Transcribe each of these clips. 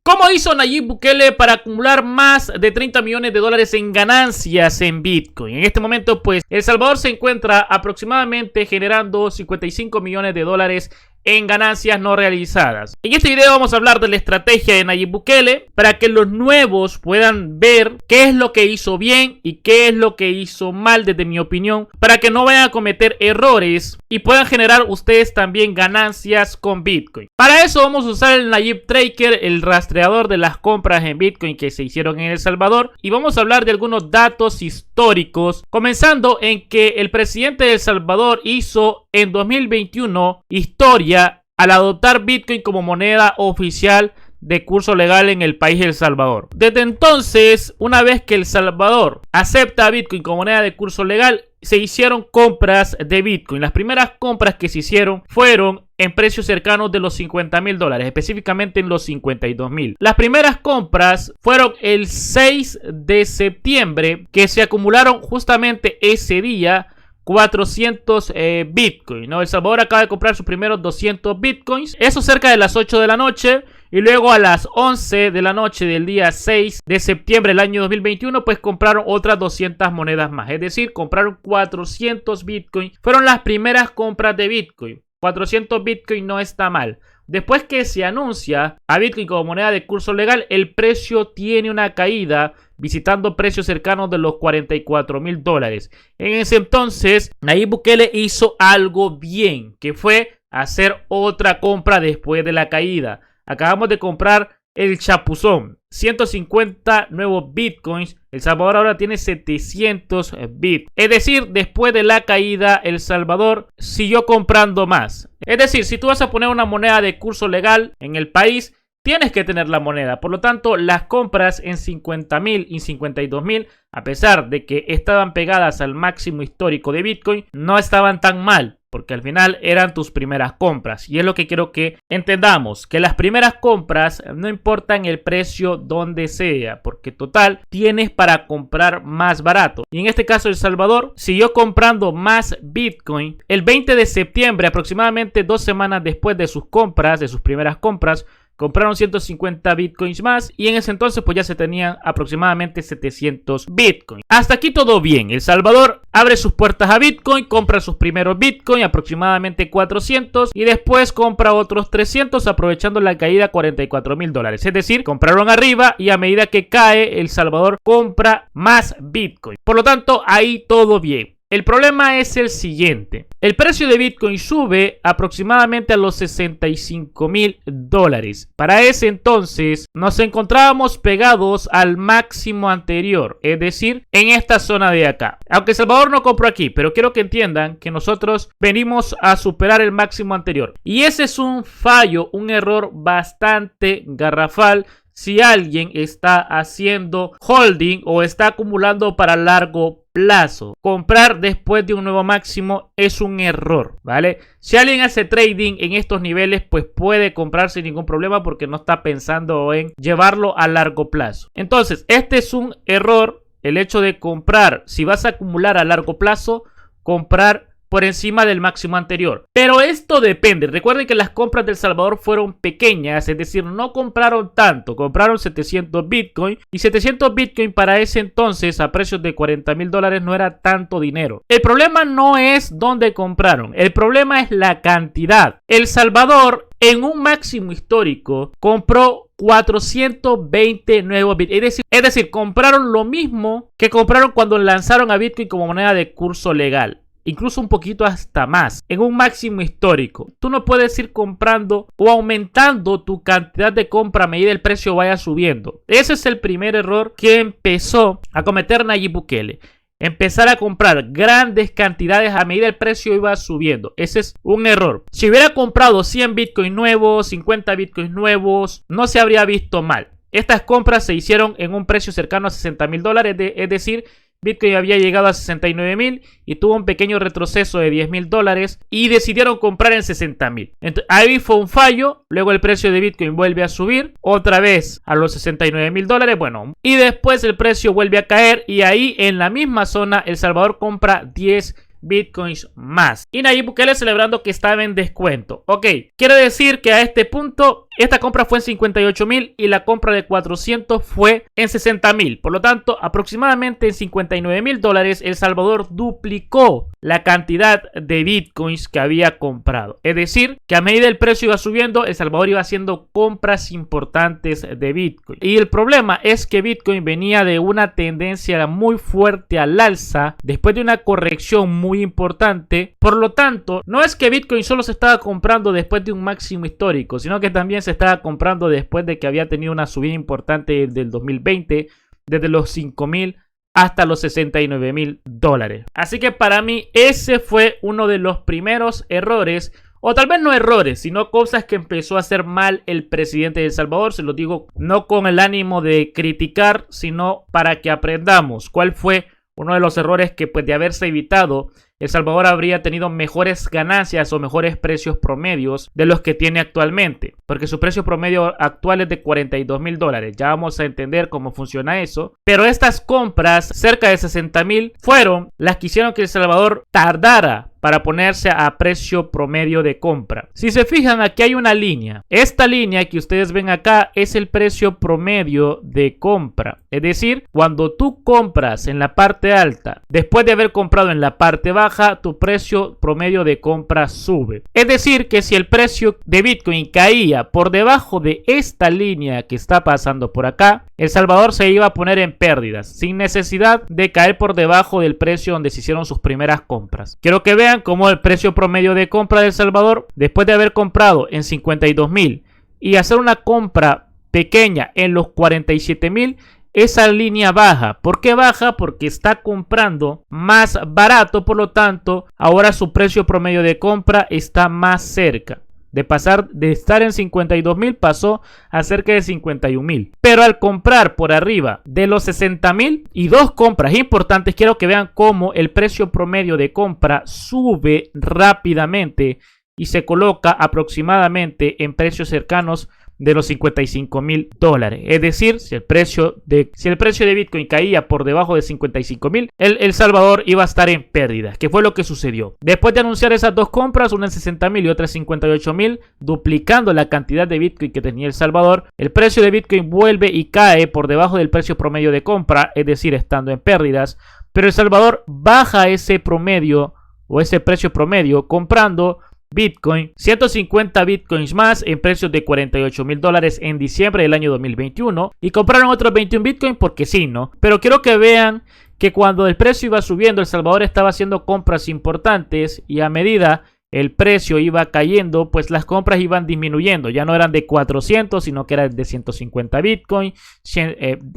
¿Cómo hizo Nayib Bukele para acumular más de 30 millones de dólares en ganancias en Bitcoin? En este momento, pues, El Salvador se encuentra aproximadamente generando 55 millones de dólares en ganancias no realizadas. En este video vamos a hablar de la estrategia de Nayib Bukele para que los nuevos puedan ver qué es lo que hizo bien y qué es lo que hizo mal desde mi opinión, para que no vayan a cometer errores y puedan generar ustedes también ganancias con Bitcoin. Para eso vamos a usar el Nayib Tracker, el rastreador de las compras en Bitcoin que se hicieron en El Salvador, y vamos a hablar de algunos datos históricos, comenzando en que el presidente de El Salvador hizo en 2021 historia al adoptar Bitcoin como moneda oficial de curso legal en el país de El Salvador. Desde entonces, una vez que El Salvador acepta Bitcoin como moneda de curso legal, se hicieron compras de Bitcoin. Las primeras compras que se hicieron fueron en precios cercanos de los 50 mil dólares, específicamente en los 52 mil. Las primeras compras fueron el 6 de septiembre, que se acumularon justamente ese día 400 Bitcoin, ¿no? El Salvador acaba de comprar sus primeros 200 Bitcoins, eso cerca de las 8 de la noche, y luego a las 11 de la noche del día 6 de septiembre del año 2021, pues compraron otras 200 monedas más, es decir, compraron 400 Bitcoin. Fueron las primeras compras de Bitcoin. 400 Bitcoin no está mal. Después que se anuncia a Bitcoin como moneda de curso legal, el precio tiene una caída, visitando precios cercanos de los 44 mil dólares. En ese entonces, Nayib Bukele hizo algo bien, que fue hacer otra compra después de la caída. Acabamos de comprar el chapuzón, 150 nuevos Bitcoins. El Salvador ahora tiene 700 Bitcoins. Es decir, después de la caída, El Salvador siguió comprando más. Es decir, si tú vas a poner una moneda de curso legal en el país, tienes que tener la moneda. Por lo tanto, las compras en 50 mil y 52 mil, a pesar de que estaban pegadas al máximo histórico de Bitcoin, no estaban tan mal, porque al final eran tus primeras compras. Y es lo que quiero que entendamos, que las primeras compras no importan el precio donde sea, porque total tienes para comprar más barato. Y en este caso El Salvador siguió comprando más Bitcoin. El 20 de septiembre, aproximadamente 2 semanas después de sus compras, de sus primeras compras, compraron 150 Bitcoins más, y en ese entonces pues ya se tenían aproximadamente 700 Bitcoins. Hasta aquí todo bien. El Salvador abre sus puertas a Bitcoin, compra sus primeros Bitcoin, aproximadamente 400, y después compra otros 300 aprovechando la caída a 44 mil dólares. Es decir, compraron arriba y a medida que cae, El Salvador compra más Bitcoin. Por lo tanto, ahí todo bien. El problema es el siguiente. El precio de Bitcoin sube aproximadamente a los 65 mil dólares. Para ese entonces nos encontrábamos pegados al máximo anterior, es decir, en esta zona de acá. Aunque El Salvador no compró aquí, pero quiero que entiendan que nosotros venimos a superar el máximo anterior. Y ese es un fallo, un error bastante garrafal si alguien está haciendo holding o está acumulando para largo plazo. Comprar después de un nuevo máximo es un error, ¿vale? Si alguien hace trading en estos niveles, pues puede comprar sin ningún problema porque no está pensando en llevarlo a largo plazo. Entonces, este es un error, el hecho de comprar, si vas a acumular a largo plazo, comprar por encima del máximo anterior. Pero esto depende. Recuerden que las compras del Salvador fueron pequeñas, es decir, no compraron tanto. Compraron 700 Bitcoin, y 700 Bitcoin para ese entonces a precios de 40 mil dólares no era tanto dinero. El problema no es dónde compraron, el problema es la cantidad. El Salvador en un máximo histórico compró 420 nuevos Bitcoin. Es decir, compraron lo mismo que compraron cuando lanzaron a Bitcoin como moneda de curso legal. Incluso un poquito hasta más, en un máximo histórico. Tú no puedes ir comprando o aumentando tu cantidad de compra a medida el precio vaya subiendo. Ese es el primer error que empezó a cometer Nayib Bukele. Empezar a comprar grandes cantidades a medida el precio iba subiendo. Ese es un error. Si hubiera comprado 100 Bitcoin nuevos, 50 Bitcoin nuevos, no se habría visto mal. Estas compras se hicieron en un precio cercano a 60 mil dólares, es decir, Bitcoin había llegado a 69 mil y tuvo un pequeño retroceso de 10 mil dólares y decidieron comprar en 60 mil. Ahí fue un fallo. Luego el precio de Bitcoin vuelve a subir otra vez a los 69 mil dólares. Bueno, y después el precio vuelve a caer y ahí en la misma zona El Salvador compra 10 bitcoins más. Y Nayib Bukele celebrando que estaba en descuento. Ok, quiere decir que a este punto esta compra fue en 58.000 y la compra de 400 fue en 60.000. Por lo tanto, aproximadamente en 59.000 dólares, El Salvador duplicó la cantidad de bitcoins que había comprado. Es decir, que a medida el precio iba subiendo, El Salvador iba haciendo compras importantes de bitcoin. Y el problema es que bitcoin venía de una tendencia muy fuerte al alza después de una corrección muy importante. Por lo tanto, no es que bitcoin solo se estaba comprando después de un máximo histórico, sino que también se estaba comprando después de que había tenido una subida importante del 2020, desde los 5.000 hasta los 69.000 dólares. Así que para mí ese fue uno de los primeros errores, o tal vez no errores, sino cosas que empezó a hacer mal el presidente de El Salvador. Se lo digo no con el ánimo de criticar, sino para que aprendamos cuál fue uno de los errores que, pues, de haberse evitado, El Salvador habría tenido mejores ganancias o mejores precios promedios de los que tiene actualmente, porque su precio promedio actual es de 42.000 dólares. Ya vamos a entender cómo funciona eso. Pero estas compras, cerca de 60.000, fueron las que hicieron que El Salvador tardara para ponerse a precio promedio de compra. Si se fijan, aquí hay una línea. Esta línea que ustedes ven acá es el precio promedio de compra. Es decir, cuando tú compras en la parte alta, después de haber comprado en la parte baja, tu precio promedio de compra sube. Es decir, que si el precio de Bitcoin caía por debajo de esta línea que está pasando por acá, El Salvador se iba a poner en pérdidas, sin necesidad de caer por debajo del precio donde se hicieron sus primeras compras. Quiero que vean cómo el precio promedio de compra de El Salvador, después de haber comprado en 52.000 y hacer una compra pequeña en los 47.000, esa línea baja. ¿Por qué baja? Porque está comprando más barato, por lo tanto, ahora su precio promedio de compra está más cerca. De pasar de estar en 52.000 pasó a cerca de 51.000. Pero al comprar por arriba de los 60.000 y dos compras importantes, quiero que vean cómo el precio promedio de compra sube rápidamente y se coloca aproximadamente en precios cercanos de los 55.000 dólares. Es decir, si el precio de Bitcoin caía por debajo de 55.000, El Salvador iba a estar en pérdidas. ¿Qué fue lo que sucedió? Después de anunciar esas dos compras, una en 60.000 y otra en 58.000, duplicando la cantidad de Bitcoin que tenía El Salvador, el precio de Bitcoin vuelve y cae por debajo del precio promedio de compra, es decir, estando en pérdidas. Pero El Salvador baja ese promedio o ese precio promedio comprando Bitcoin, 150 Bitcoins más en precios de 48.000 dólares en diciembre del año 2021, y compraron otros 21 Bitcoin porque sí, ¿no? Pero quiero que vean que cuando el precio iba subiendo, El Salvador estaba haciendo compras importantes, y a medida el precio iba cayendo, pues las compras iban disminuyendo. Ya no eran de 400, sino que eran de 150 Bitcoin,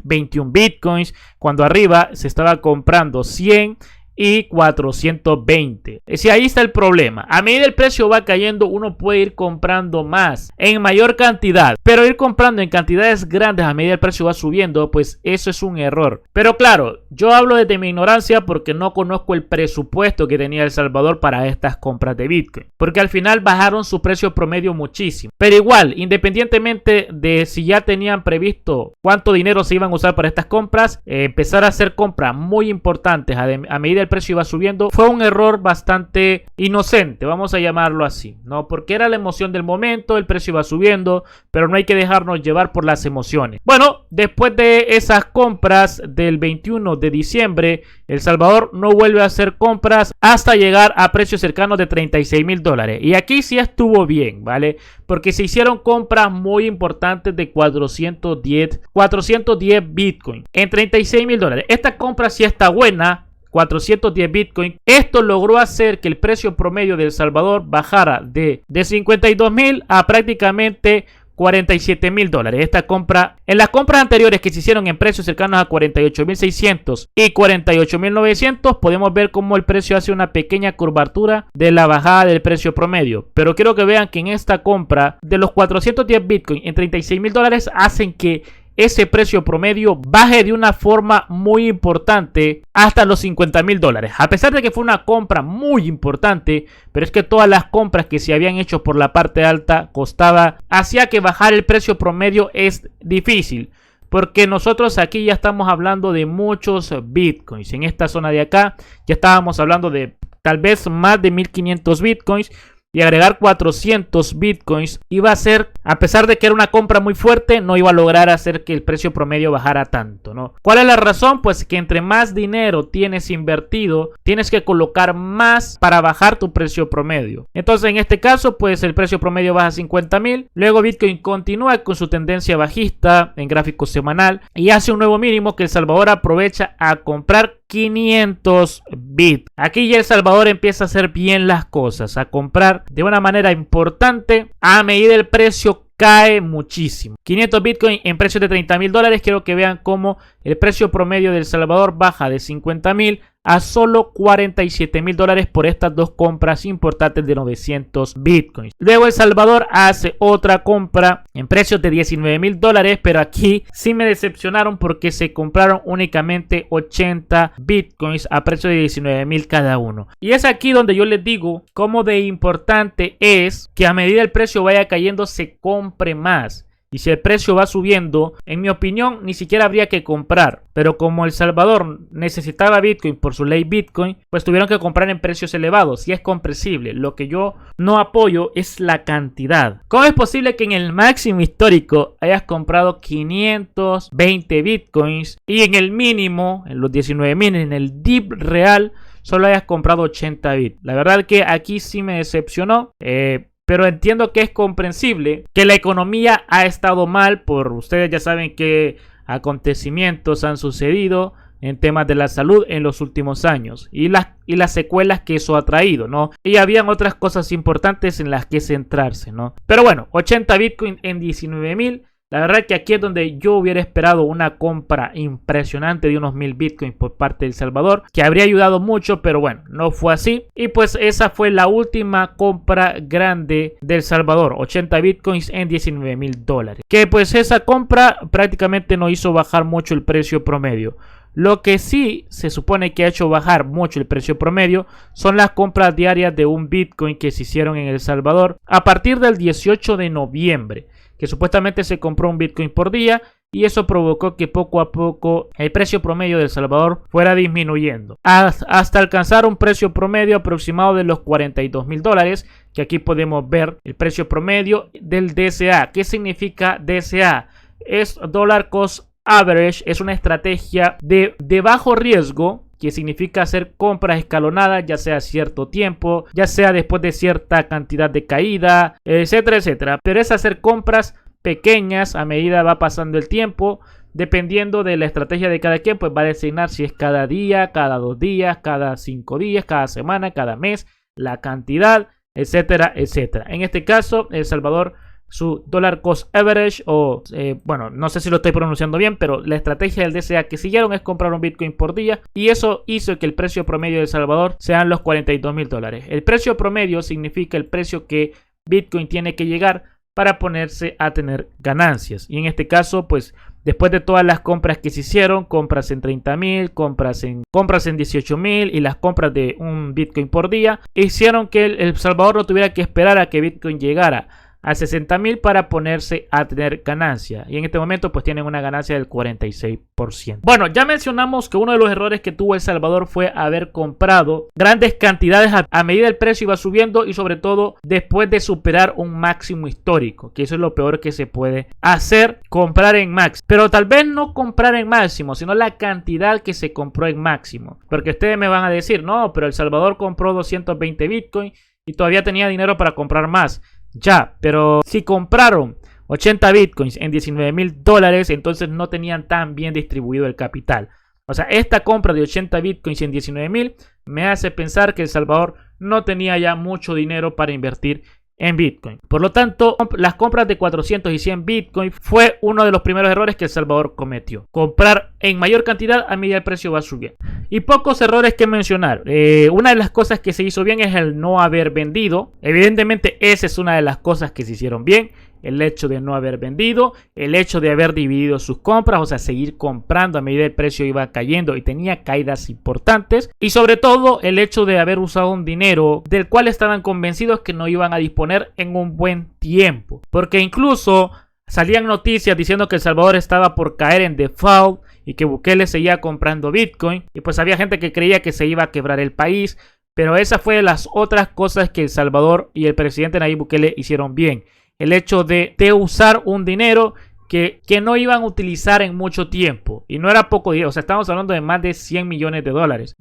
21 Bitcoins, cuando arriba se estaba comprando 100 y 420. Si ahí está el problema. A medida el precio va cayendo, uno puede ir comprando más en mayor cantidad, pero ir comprando en cantidades grandes a medida el precio va subiendo, pues eso es un error. Pero claro, yo hablo desde mi ignorancia porque no conozco el presupuesto que tenía El Salvador para estas compras de Bitcoin, porque al final bajaron su precio promedio muchísimo. Pero igual, independientemente de si ya tenían previsto cuánto dinero se iban a usar para estas compras, empezar a hacer compras muy importantes a medida el precio iba subiendo fue un error bastante inocente, vamos a llamarlo así, ¿no? Porque era la emoción del momento, el precio iba subiendo, pero no hay que dejarnos llevar por las emociones. Bueno, después de esas compras del 21 de diciembre, El Salvador no vuelve a hacer compras hasta llegar a precios cercanos de 36.000 dólares. Y aquí sí estuvo bien, ¿vale? Porque se hicieron compras muy importantes de 410 Bitcoin en 36.000 dólares. Esta compra sí está buena. 410 Bitcoin. Esto logró hacer que el precio promedio de El Salvador bajara de 52.000 a prácticamente 47.000 dólares. Esta compra, en las compras anteriores que se hicieron en precios cercanos a 48.600 y 48.900, podemos ver cómo el precio hace una pequeña curvatura de la bajada del precio promedio. Pero quiero que vean que en esta compra de los 410 Bitcoin en 36.000 dólares hacen que ese precio promedio baje de una forma muy importante hasta los 50.000 dólares. A pesar de que fue una compra muy importante, pero es que todas las compras que se habían hecho por la parte alta hacía que bajar el precio promedio es difícil. Porque nosotros aquí ya estamos hablando de muchos Bitcoins. En esta zona de acá ya estábamos hablando de tal vez más de 1500 bitcoins. Y agregar 400 bitcoins iba a ser, a pesar de que era una compra muy fuerte, no iba a lograr hacer que el precio promedio bajara tanto, ¿no? ¿Cuál es la razón? Pues que entre más dinero tienes invertido, tienes que colocar más para bajar tu precio promedio. Entonces en este caso, pues el precio promedio baja a 50.000. Luego Bitcoin continúa con su tendencia bajista en gráfico semanal y hace un nuevo mínimo que El Salvador aprovecha a comprar 500 bits. Aquí ya El Salvador empieza a hacer bien las cosas, a comprar de una manera importante a medida el precio cae muchísimo. 500 bitcoin en precio de $30.000. Quiero que vean cómo el precio promedio de El Salvador baja de 50.000 a solo $47.000 por estas dos compras importantes de 900 bitcoins. Luego El Salvador hace otra compra en precios de $19.000, pero aquí sí me decepcionaron porque se compraron únicamente 80 bitcoins a precio de 19.000 cada uno. Y es aquí donde yo les digo cómo de importante es que a medida el precio vaya cayendo se compre más. Y si el precio va subiendo, en mi opinión, ni siquiera habría que comprar. Pero como El Salvador necesitaba Bitcoin por su ley Bitcoin, pues tuvieron que comprar en precios elevados. Y es comprensible. Lo que yo no apoyo es la cantidad. ¿Cómo es posible que en el máximo histórico hayas comprado 520 Bitcoins y en el mínimo, en los 19.000, en el dip real, solo hayas comprado 80 bits? La verdad que aquí sí me decepcionó. Pero entiendo que es comprensible que la economía ha estado mal por ustedes ya saben qué acontecimientos han sucedido en temas de la salud en los últimos años y las secuelas que eso ha traído, ¿no? Y habían otras cosas importantes en las que centrarse, ¿no? Pero bueno, 80 Bitcoin en 19.000. La verdad que aquí es donde yo hubiera esperado una compra impresionante de unos 1000 bitcoins por parte de El Salvador, que habría ayudado mucho, pero bueno, no fue así. Y pues esa fue la última compra grande de El Salvador, 80 bitcoins en $19.000. Que pues esa compra prácticamente no hizo bajar mucho el precio promedio. Lo que sí se supone que ha hecho bajar mucho el precio promedio son las compras diarias de un bitcoin que se hicieron en El Salvador a partir del 18 de noviembre. Que supuestamente se compró un Bitcoin por día y eso provocó que poco a poco el precio promedio de El Salvador fuera disminuyendo hasta alcanzar un precio promedio aproximado de los $42.000, que aquí podemos ver el precio promedio del DCA. ¿Qué significa DCA? Es Dollar Cost Average, es una estrategia de bajo riesgo, que significa hacer compras escalonadas, ya sea a cierto tiempo, ya sea después de cierta cantidad de caída, etcétera, etcétera. Pero es hacer compras pequeñas a medida va pasando el tiempo, dependiendo de la estrategia de cada quien, pues va a designar si es cada día, cada 2 días, cada 5 días, cada semana, cada mes, la cantidad, etcétera, etcétera. En este caso, El Salvador, su Dollar Cost Average bueno, no sé si lo estoy pronunciando bien, pero la estrategia del DCA que siguieron es comprar un Bitcoin por día y eso hizo que el precio promedio de El Salvador sean los $42.000. El precio promedio significa el precio que Bitcoin tiene que llegar para ponerse a tener ganancias. Y en este caso, pues después de todas las compras que se hicieron, compras en 30.000, compras en 18.000 y las compras de un Bitcoin por día, hicieron que El Salvador no tuviera que esperar a que Bitcoin llegara a 60.000 para ponerse a tener ganancia. Y en este momento pues tienen una ganancia del 46%. Bueno, ya mencionamos que uno de los errores que tuvo El Salvador fue haber comprado grandes cantidades a medida el precio iba subiendo y sobre todo después de superar un máximo histórico, que eso es lo peor que se puede hacer, comprar en máximo. Pero tal vez no comprar en máximo, sino la cantidad que se compró en máximo. Porque ustedes me van a decir, no, pero El Salvador compró 220 Bitcoin y todavía tenía dinero para comprar más. Ya, pero si compraron 80 bitcoins en $19.000, entonces no tenían tan bien distribuido el capital. O sea, esta compra de 80 bitcoins en 19.000 me hace pensar que El Salvador no tenía ya mucho dinero para invertir en Bitcoin. Por lo tanto, las compras de 400 y 100 Bitcoin fue uno de los primeros errores que El Salvador cometió. Comprar en mayor cantidad a medida el precio va subiendo. Y pocos errores que mencionar. Una de las cosas que se hizo bien es el no haber vendido. Evidentemente esa es una de las cosas que se hicieron bien. El hecho de no haber vendido, el hecho de haber dividido sus compras, o sea, seguir comprando a medida el precio iba cayendo y tenía caídas importantes. Y sobre todo el hecho de haber usado un dinero del cual estaban convencidos que no iban a disponer en un buen tiempo. Porque incluso salían noticias diciendo que El Salvador estaba por caer en default y que Bukele seguía comprando Bitcoin. Y pues había gente que creía que se iba a quebrar el país. Pero esa fue de las otras cosas que El Salvador y el presidente Nayib Bukele hicieron bien. El hecho de usar un dinero que no iban a utilizar en mucho tiempo. Y no era poco dinero, o sea, estamos hablando de más de 100 millones de dólares.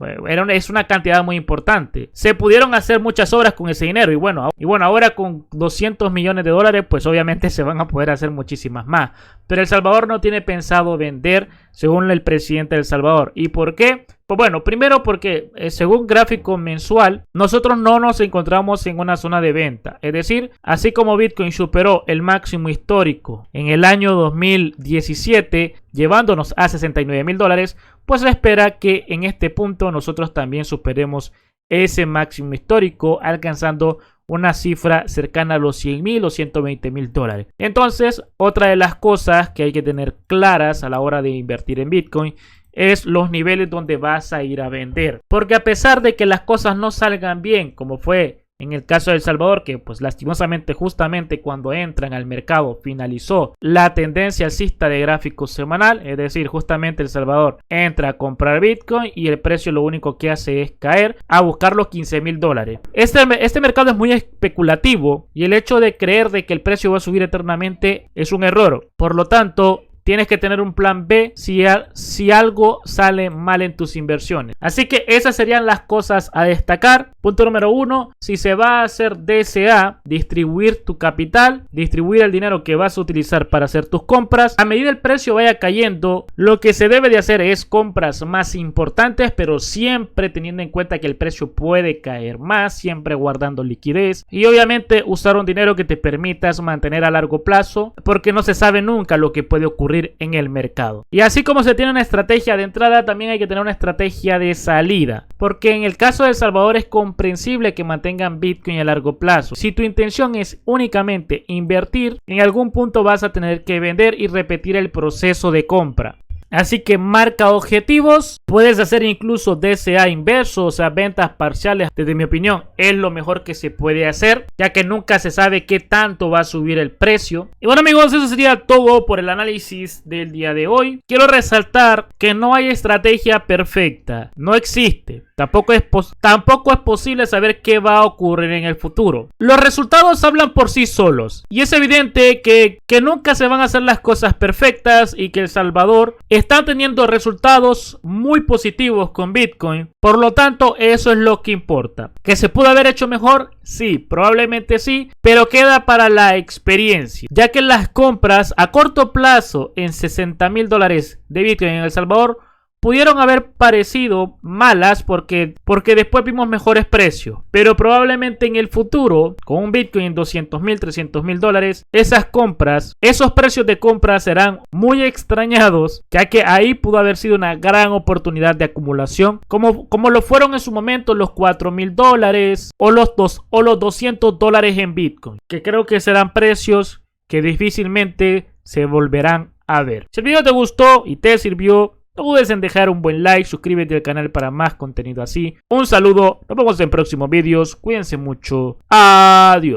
Es una cantidad muy importante. Se pudieron hacer muchas obras con ese dinero. Y bueno, ahora con 200 millones de dólares, pues obviamente se van a poder hacer muchísimas más. Pero El Salvador no tiene pensado vender, según el presidente de El Salvador. ¿Y por qué? Pues bueno, primero porque según gráfico mensual, nosotros no nos encontramos en una zona de venta. Es decir, así como Bitcoin superó el máximo histórico en el año 2017, llevándonos a 69 mil dólares, pues se espera que en este punto nosotros también superemos ese máximo histórico, alcanzando una cifra cercana a los 100 mil o 120 mil dólares. Entonces, otra de las cosas que hay que tener claras a la hora de invertir en Bitcoin es los niveles donde vas a ir a vender. Porque a pesar de que las cosas no salgan bien, como fue en el caso de El Salvador, que pues lastimosamente justamente cuando entran al mercado finalizó la tendencia alcista de gráfico semanal, es decir, justamente El Salvador entra a comprar Bitcoin y el precio lo único que hace es caer a buscar los 15 mil dólares. Este mercado es muy especulativo y el hecho de creer de que el precio va a subir eternamente es un error. Por lo tanto, tienes que tener un plan B si algo sale mal en tus inversiones. Así que esas serían las cosas a destacar. Punto número 1. Si se va a hacer DCA, distribuir tu capital, distribuir el dinero que vas a utilizar para hacer tus compras. A medida el precio vaya cayendo, lo que se debe de hacer es compras más importantes, pero siempre teniendo en cuenta que el precio puede caer más, siempre guardando liquidez. Y obviamente usar un dinero que te permitas mantener a largo plazo, porque no se sabe nunca lo que puede ocurrir en el mercado. Y así como se tiene una estrategia de entrada, también hay que tener una estrategia de salida, porque en el caso de El Salvador es comprensible que mantengan Bitcoin a largo plazo. Si tu intención es únicamente invertir, en algún punto vas a tener que vender y repetir el proceso de compra. Así que marca objetivos, puedes hacer incluso DCA inverso, o sea, ventas parciales. Desde mi opinión es lo mejor que se puede hacer, ya que nunca se sabe qué tanto va a subir el precio. Y bueno amigos, eso sería todo por el análisis del día de hoy. Quiero resaltar que no hay estrategia perfecta, no existe. Tampoco es posible saber qué va a ocurrir en el futuro. Los resultados hablan por sí solos. Y es evidente que nunca se van a hacer las cosas perfectas y que El Salvador está teniendo resultados muy positivos con Bitcoin. Por lo tanto, eso es lo que importa. ¿Que se pudo haber hecho mejor? Sí, probablemente sí. Pero queda para la experiencia. Ya que las compras a corto plazo en 60 mil dólares de Bitcoin en El Salvador pudieron haber parecido malas porque después vimos mejores precios. Pero probablemente en el futuro, con un Bitcoin en 200 mil, 300 mil dólares, esos precios de compra serán muy extrañados, ya que ahí pudo haber sido una gran oportunidad de acumulación, como lo fueron en su momento los 4 mil dólares o los 200 dólares en Bitcoin, que creo que serán precios que difícilmente se volverán a ver. Si el video te gustó y te sirvió, no dudes en dejar un buen like, suscríbete al canal para más contenido así. Un saludo, nos vemos en próximos vídeos, cuídense mucho, adiós.